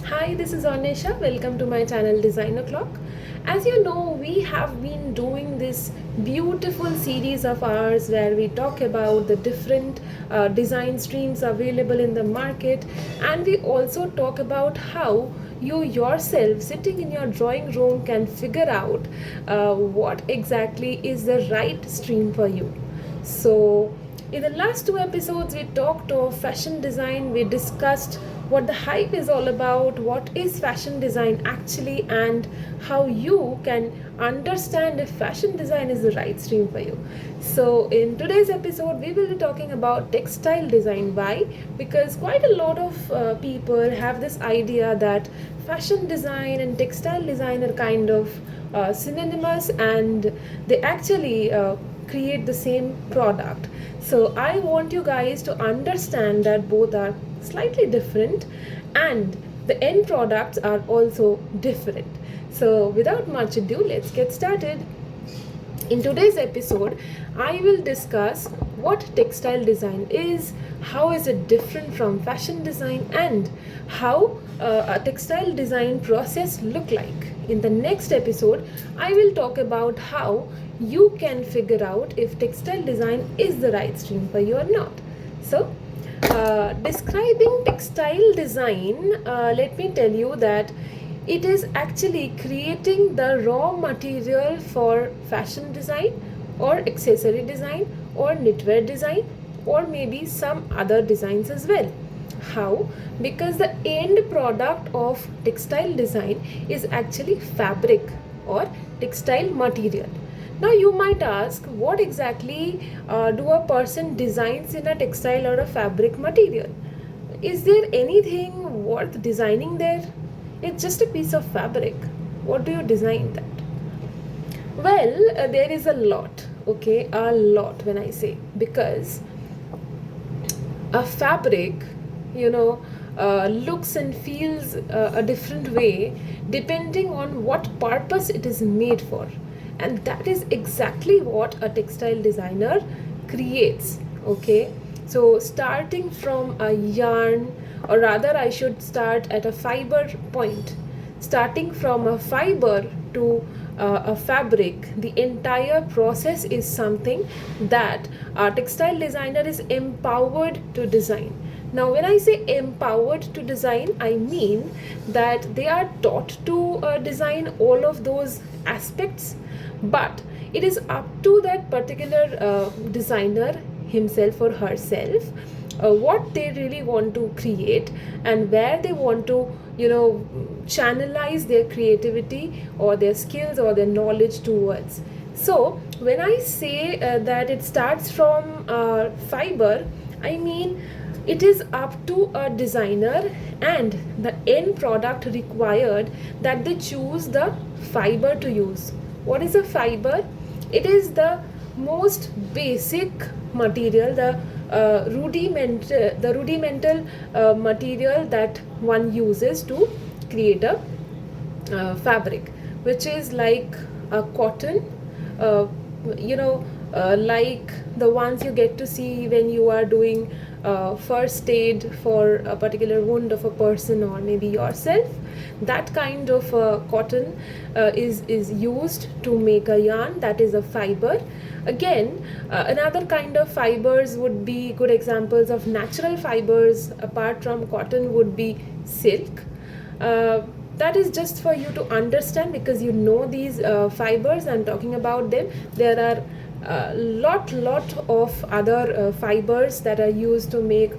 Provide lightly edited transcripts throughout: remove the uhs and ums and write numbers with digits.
Hi, this is Anisha. Welcome to my channel Design O'Clock. As you know, we have been doing this beautiful series of ours where we talk about the different design streams available in the market, and we also talk about how you yourself sitting in your drawing room can figure out what exactly is the right stream for you. So, in the last two episodes, we talked of fashion design. We discussed what the hype is all about, what is fashion design actually, and how you can understand if fashion design is the right stream for you. So, in today's episode, we will be talking about textile design. Why? Because quite a lot of people have this idea that fashion design and textile design are kind of synonymous, and they actually create the same product. So I want you guys to understand that both are slightly different and the end products are also different. So without much ado, let's get started. In today's episode, I will discuss what textile design is, how is it different from fashion design, and how a textile design process look like. In the next episode, I will talk about how you can figure out if textile design is the right stream for you or not. So, describing textile design, let me tell you that it is actually creating the raw material for fashion design or accessory design or knitwear design or maybe some other designs as well. How? Because the end product of textile design is actually fabric or textile material. Now you might ask, what exactly do a person designs in a textile or a fabric material? Is there anything worth designing there? It's just a piece of fabric. What do you design that? Well, there is a lot, okay? A lot when I say, because a fabric, you know, looks and feels a different way depending on what purpose it is made for. And that is exactly what a textile designer creates, okay? So, starting from a yarn, or rather, I should start at a fiber point. Starting from a fiber to a fabric, the entire process is something that a textile designer is empowered to design. Now, when I say empowered to design, I mean that they are taught to design all of those aspects, but it is up to that particular designer himself or herself what they really want to create and where they want to channelize their creativity or their skills or their knowledge towards. So when I say that it starts from fiber, I mean it is up to a designer and the end product required that they choose the fiber to use. What is a fiber? It is the most basic material, the rudimental material that one uses to create a fabric, which is like a cotton, uh, like the ones you get to see when you are doing first aid for a particular wound of a person or maybe yourself. That kind of cotton is used to make a yarn, that is a fiber. Again, another kind of fibers would be good examples of natural fibers apart from cotton would be silk. That is just for you to understand, because you know these fibers, I'm talking about them. There are lot of other fibers that are used to make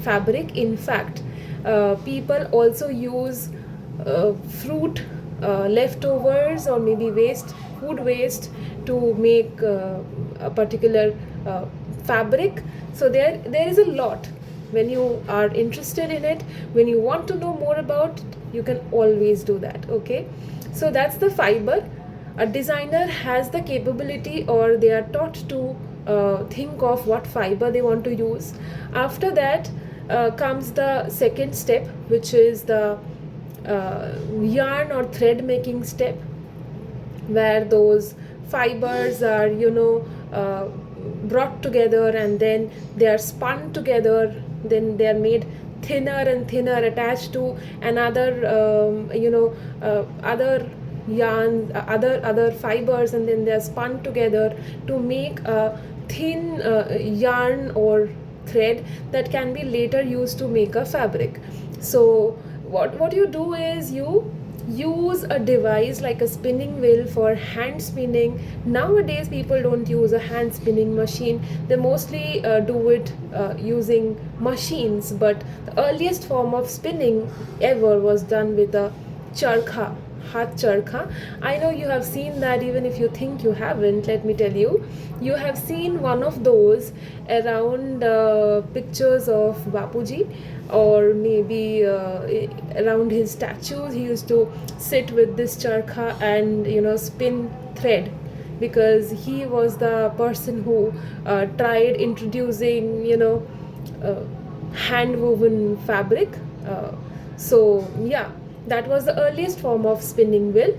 fabric. In fact, people also use fruit leftovers or maybe waste, food waste, to make a particular fabric. So there is a lot. When you are interested in it, when you want to know more about it, you can always do that, okay? So that's the fiber. A designer has the capability, or they are taught to think of what fiber they want to use. After that comes the second step, which is the yarn or thread making step, where those fibers are brought together and then they are spun together, then they are made thinner and thinner, attached to another other yarn, other fibers, and then they are spun together to make a thin yarn or thread that can be later used to make a fabric. So what you do is you use a device like a spinning wheel for hand spinning. Nowadays people don't use a hand spinning machine, they mostly do it using machines, but the earliest form of spinning ever was done with a charkha, hath charkha. I know you have seen that, even if you think you haven't, let me tell you, you have seen one of those around pictures of Bapuji, or maybe around his statues. He used to sit with this charkha and spin thread, because he was the person who tried introducing hand woven fabric. So yeah, that was the earliest form of spinning wheel.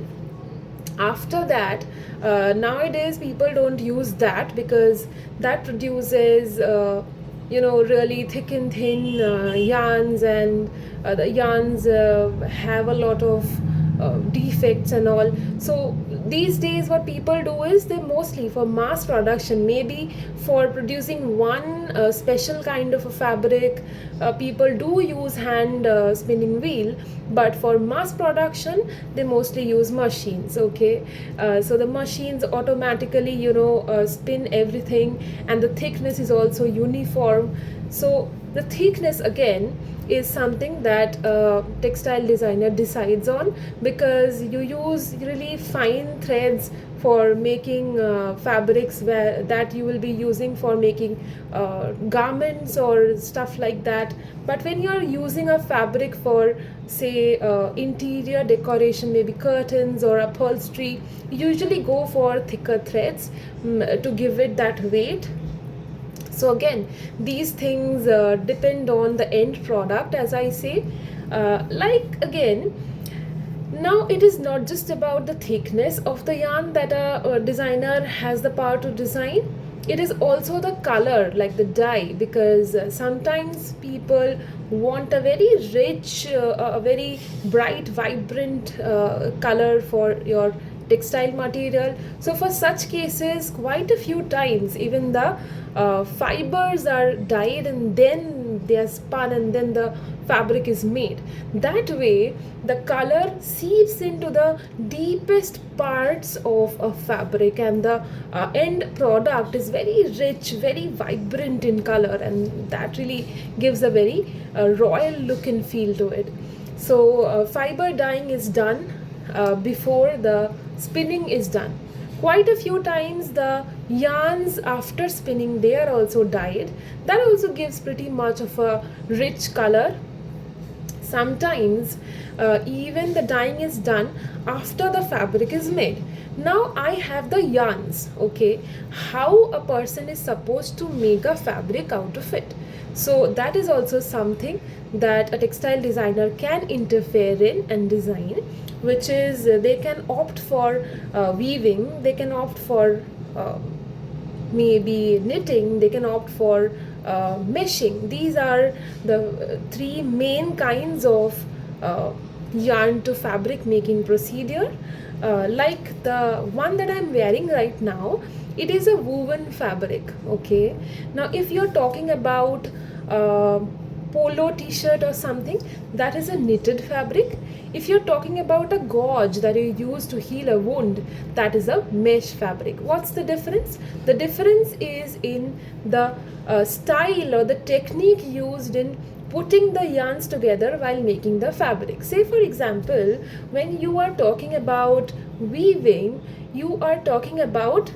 After that, nowadays people don't use that, because that produces really thick and thin yarns, and the yarns have a lot of defects and all. So these days what people do is, they mostly, for mass production, maybe for producing one special kind of a fabric, people do use hand spinning wheel, but for mass production they mostly use machines. Okay, so the machines automatically spin everything, and the thickness is also uniform. So the thickness again is something that a textile designer decides on, because you use really fine threads for making fabrics that you will be using for making garments or stuff like that. But when you're using a fabric for, say, interior decoration, maybe curtains or upholstery, you usually go for thicker threads to give it that weight. So again, these things depend on the end product, as I say. Like again, now it is not just about the thickness of the yarn that a designer has the power to design. It is also the color, like the dye, because sometimes people want a very rich, a very bright, vibrant color for your textile material. So for such cases, quite a few times, even the fibers are dyed and then they are spun and then the fabric is made. That way the color seeps into the deepest parts of a fabric, and the end product is very rich, very vibrant in color, and that really gives a very royal look and feel to it. So fiber dyeing is done before the spinning is done. Quite a few times the yarns after spinning, they are also dyed. That also gives pretty much of a rich color. Sometimes even the dyeing is done after the fabric is made. Now I have the yarns, okay, how a person is supposed to make a fabric out of it. So that is also something that a textile designer can interfere in and design, which is they can opt for weaving, they can opt for maybe knitting, they can opt for meshing. These are the three main kinds of yarn to fabric making procedure. Like the one that I'm wearing right now, it is a woven fabric. Okay, now if you're talking about polo t-shirt or something, that is a knitted fabric. If you're talking about a gauze that you use to heal a wound, that is a mesh fabric. What's the difference? The difference is in the style or the technique used in putting the yarns together while making the fabric. Say for example, when you are talking about weaving, you are talking about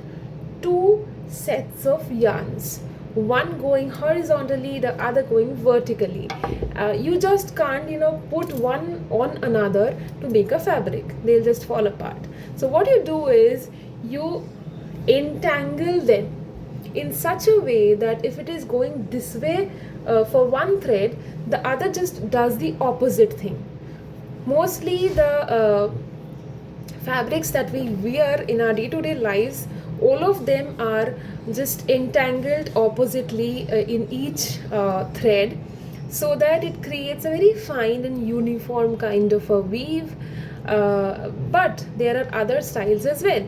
two sets of yarns, one going horizontally, the other going vertically. You just can't put one on another to make a fabric, they'll just fall apart. So what you do is you entangle them in such a way that if it is going this way for one thread, the other just does the opposite thing. Mostly the fabrics that we wear in our day-to-day lives, all of them are just entangled oppositely in each thread. so that it creates a very fine and uniform kind of a weave. But there are other styles as well.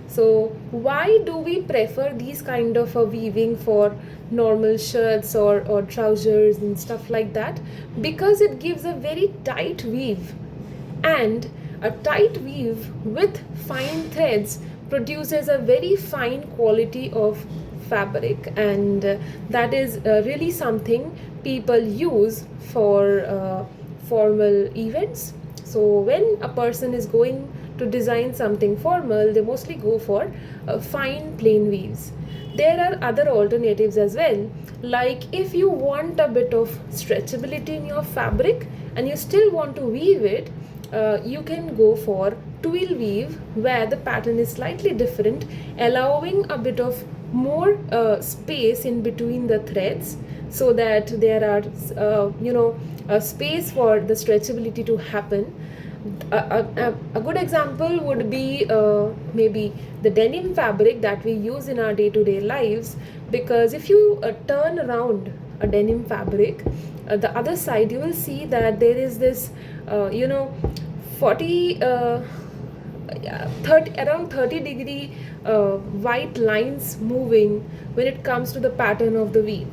So why do we prefer these kind of a weaving for normal shirts or trousers and stuff like that? Because it gives a very tight weave, and a tight weave with fine threads produces a very fine quality of fabric, and that is really something people use for formal events. So when a person is going to design something formal, they mostly go for fine plain weaves. There are other alternatives as well, like if you want a bit of stretchability in your fabric and you still want to weave it, you can go for twill weave, where the pattern is slightly different, allowing a bit of more space in between the threads, so that there are a space for the stretchability to happen. A good example would be maybe the denim fabric that we use in our day-to-day lives, because if you turn around a denim fabric, the other side, you will see that there is this 40 30 around 30-degree white lines moving when it comes to the pattern of the weave.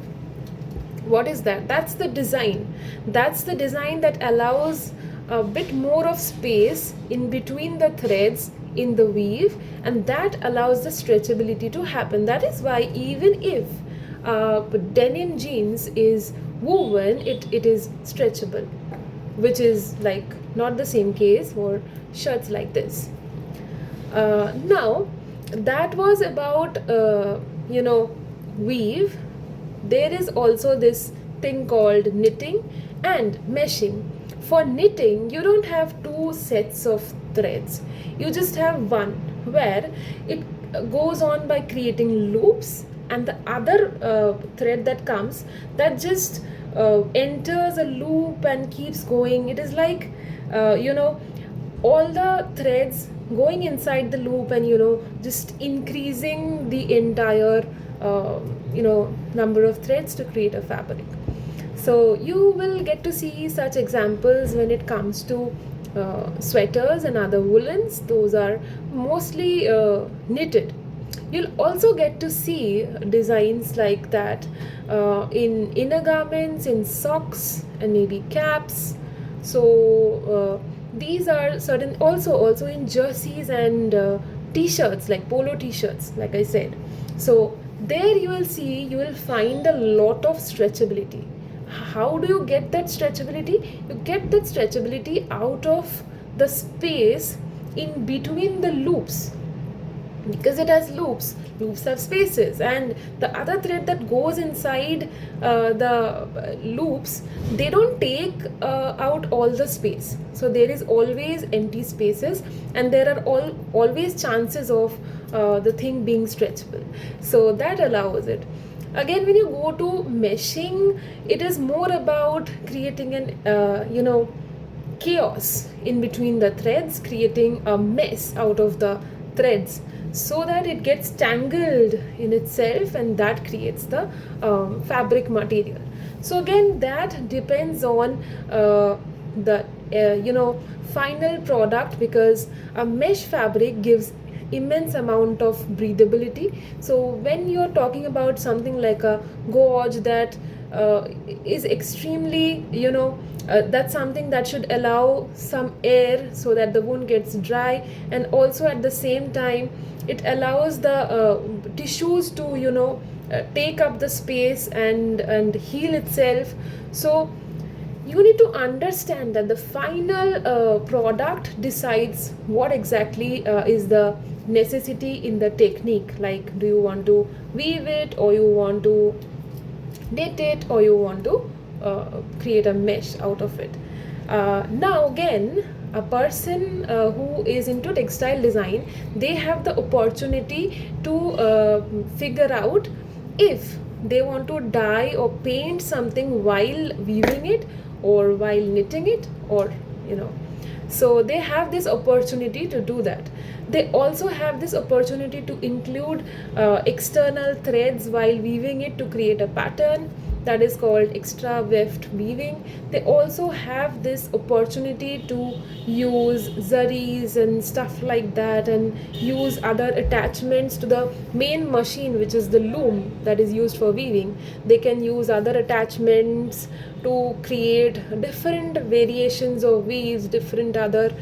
What is that? That's the design. That's the design that allows a bit more of space in between the threads in the weave, and that allows the stretchability to happen. That is why even if denim jeans is woven, it is stretchable, which is like not the same case for shirts like this. Now that was about weave. There is also this thing called knitting and meshing. For knitting, you don't have two sets of threads, you just have one, where it goes on by creating loops, and the other thread that comes, that just enters a loop and keeps going. It is like all the threads going inside the loop, and just increasing the entire number of threads to create a fabric. So you will get to see such examples when it comes to sweaters and other woolens. Those are mostly knitted. You'll also get to see designs like that in inner garments, in socks, and maybe caps. So these are certain, also in jerseys and t-shirts, like polo t-shirts, like I said. So there you will find a lot of stretchability. How do you get that stretchability? You get that stretchability out of the space in between the loops, because it has loops have spaces, and the other thread that goes inside the loops, they don't take out all the space. So there is always empty spaces, and there are always chances of the thing being stretchable. So that allows it. Again, when you go to meshing, it is more about creating an chaos in between the threads, creating a mess out of the threads, so that it gets tangled in itself, and that creates the fabric material. So again, that depends on the final product, because a mesh fabric gives immense amount of breathability. So when you're talking about something like a gauze that is extremely that's something that should allow some air so that the wound gets dry, and also at the same time it allows the tissues to take up the space and heal itself. So you need to understand that the final product decides what exactly is the necessity in the technique. Like, do you want to weave it, or you want to knit it, or you want to create a mesh out of it. Now again, a person who is into textile design, they have the opportunity to figure out if they want to dye or paint something while weaving it, or while knitting it, or so they have this opportunity to do that. They also have this opportunity to include external threads while weaving it to create a pattern. that is called extra weft weaving. They also have this opportunity to use zaris and stuff like that, and use other attachments to the main machine, which is the loom that is used for weaving. They can use other attachments to create different variations of weaves, different other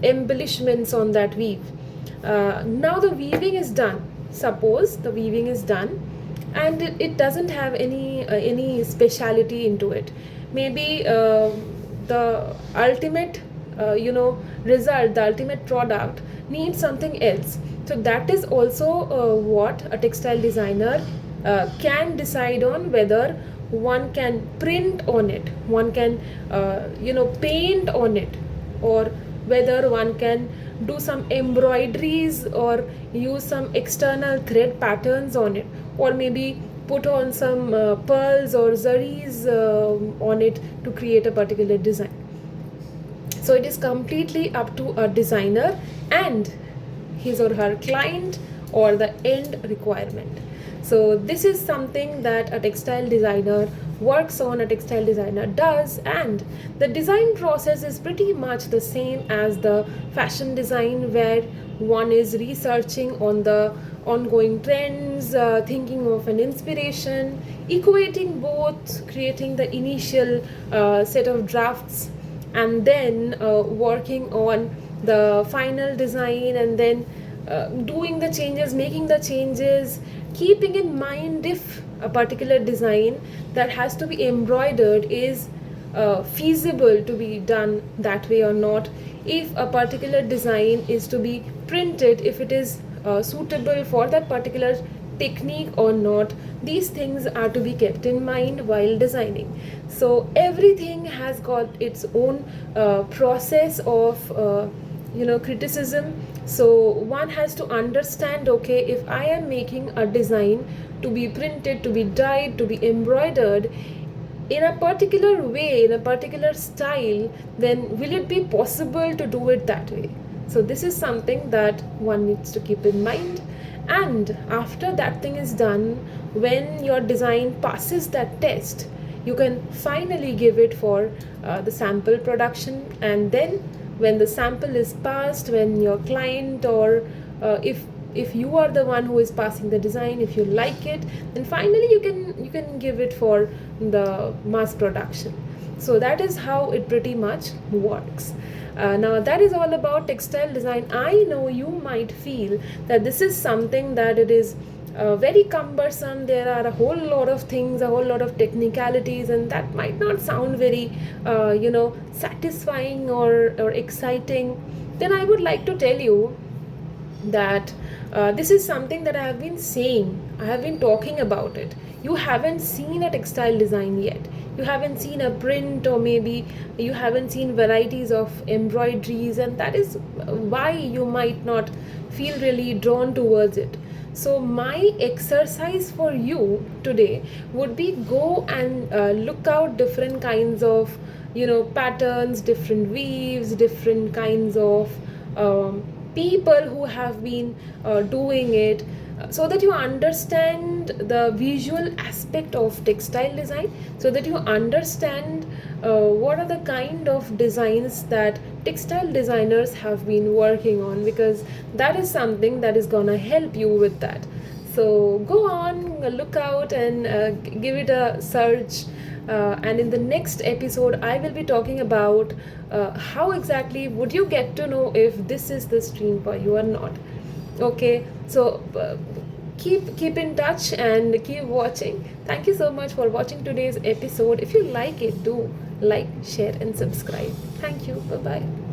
embellishments on that weave. Now the weaving is done. Suppose the weaving is done, and it doesn't have any speciality into it. Maybe the ultimate result, the ultimate product needs something else. So that is also what a textile designer can decide on, whether one can print on it, one can paint on it, or whether one can do some embroideries or use some external thread patterns on it, or maybe put on some pearls or zaris on it to create a particular design. So it is completely up to a designer and his or her client or the end requirement. So this is something that a textile designer works on, a textile designer does, and the design process is pretty much the same as the fashion design, where one is researching on the ongoing trends, thinking of an inspiration, equating both, creating the initial set of drafts, and then working on the final design, and then doing the changes, making the changes, keeping in mind if a particular design that has to be embroidered is feasible to be done that way or not, if a particular design is to be printed, if it is suitable for that particular technique or not. These things are to be kept in mind while designing. So everything has got its own process of criticism. So one has to understand, okay, if I am making a design to be printed, to be dyed, to be embroidered in a particular way, in a particular style, then will it be possible to do it that way? So this is something that one needs to keep in mind. And after that thing is done, when your design passes that test, you can finally give it for the sample production. And then when the sample is passed, when your client or if you are the one who is passing the design, if you like it, then finally you can give it for the mass production. So that is how it pretty much works. Now that is all about textile design. I know you might feel that this is something that it is very cumbersome. There are a whole lot of things, a whole lot of technicalities, and that might not sound very satisfying or exciting. Then I would like to tell you that this is something that I have been saying, I have been talking about it. You haven't seen a textile design yet. You haven't seen a print, or maybe you haven't seen varieties of embroideries, and that is why you might not feel really drawn towards it. So my exercise for you today would be go and look out different kinds of patterns, different weaves, different kinds of people who have been doing it, so that you understand the visual aspect of textile design, so that you understand what are the kind of designs that textile designers have been working on, because that is something that is gonna help you with that. So go on, look out, and give it a search. And in the next episode, I will be talking about how exactly would you get to know if this is the stream for you or not. Okay, so keep in touch and keep watching. Thank you so much for watching today's episode. If you like it, do like, share, and subscribe. Thank you. Bye bye.